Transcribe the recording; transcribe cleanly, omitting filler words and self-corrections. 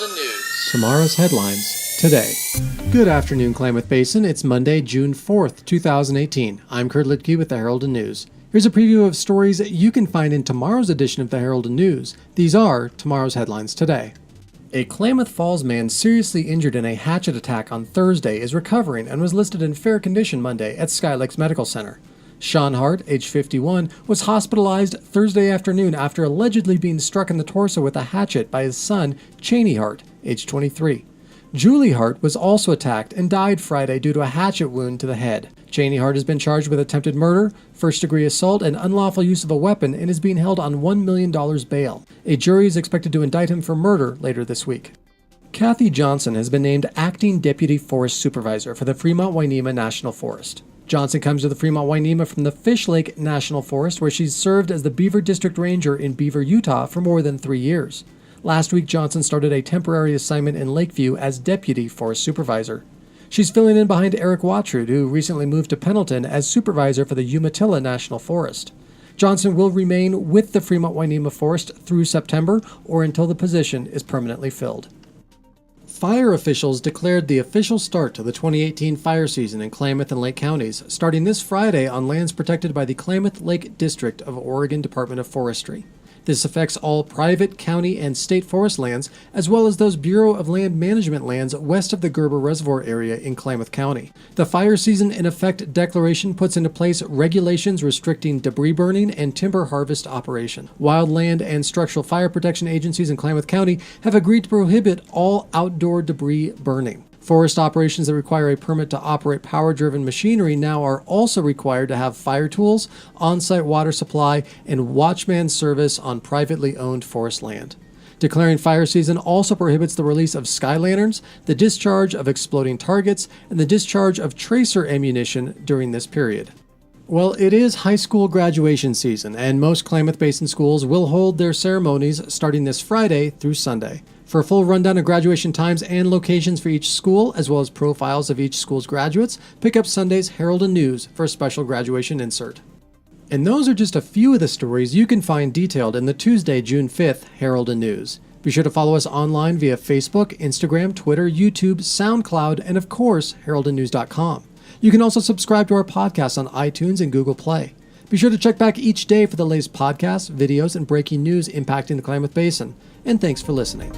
Herald and News. Tomorrow's headlines today. Good afternoon, Klamath Basin. It's Monday, June 4th, 2018. I'm Kurt Liedtke with the Herald and News. Here's a preview of stories that you can find in tomorrow's edition of the Herald and News. These are tomorrow's headlines today. A Klamath Falls man seriously injured in a hatchet attack on Thursday is recovering and was listed in fair condition Monday at Sky Lakes Medical Center. Sean Hart, age 51, was hospitalized Thursday afternoon after allegedly being struck in the torso with a hatchet by his son, Cheney Hart, age 23. Julie Hart was also attacked and died Friday due to a hatchet wound to the head. Cheney Hart has been charged with attempted murder, first-degree assault, and unlawful use of a weapon and is being held on $1 million bail. A jury is expected to indict him for murder later this week. Kathy Johnson has been named Acting Deputy Forest Supervisor for the Fremont-Wainema National Forest. Johnson comes to the Fremont-Wainema from the Fish Lake National Forest, where she's served as the Beaver District Ranger in Beaver, Utah for more than 3 years. Last week, Johnson started a temporary assignment in Lakeview as Deputy Forest Supervisor. She's filling in behind Eric Watrud, who recently moved to Pendleton as Supervisor for the Umatilla National Forest. Johnson will remain with the Fremont-Wainema Forest through September or until the position is permanently filled. Fire officials declared the official start to the 2018 fire season in Klamath and Lake counties, starting this Friday on lands protected by the Klamath Lake District of Oregon Department of Forestry. This affects all private, county, and state forest lands, as well as those Bureau of Land Management lands west of the Gerber Reservoir area in Klamath County. The Fire Season in Effect declaration puts into place regulations restricting debris burning and timber harvest operation. Wildland and structural fire protection agencies in Klamath County have agreed to prohibit all outdoor debris burning. Forest operations that require a permit to operate power-driven machinery now are also required to have fire tools, on-site water supply, and watchman service on privately owned forest land. Declaring fire season also prohibits the release of sky lanterns, the discharge of exploding targets, and the discharge of tracer ammunition during this period. Well, it is high school graduation season, and most Klamath Basin schools will hold their ceremonies starting this Friday through Sunday. For a full rundown of graduation times and locations for each school, as well as profiles of each school's graduates, pick up Sunday's Herald and News for a special graduation insert. And those are just a few of the stories you can find detailed in the Tuesday, June 5th Herald and News. Be sure to follow us online via Facebook, Instagram, Twitter, YouTube, SoundCloud, and of course, heraldandnews.com. You can also subscribe to our podcast on iTunes and Google Play. Be sure to check back each day for the latest podcasts, videos, and breaking news impacting the Klamath Basin. And thanks for listening.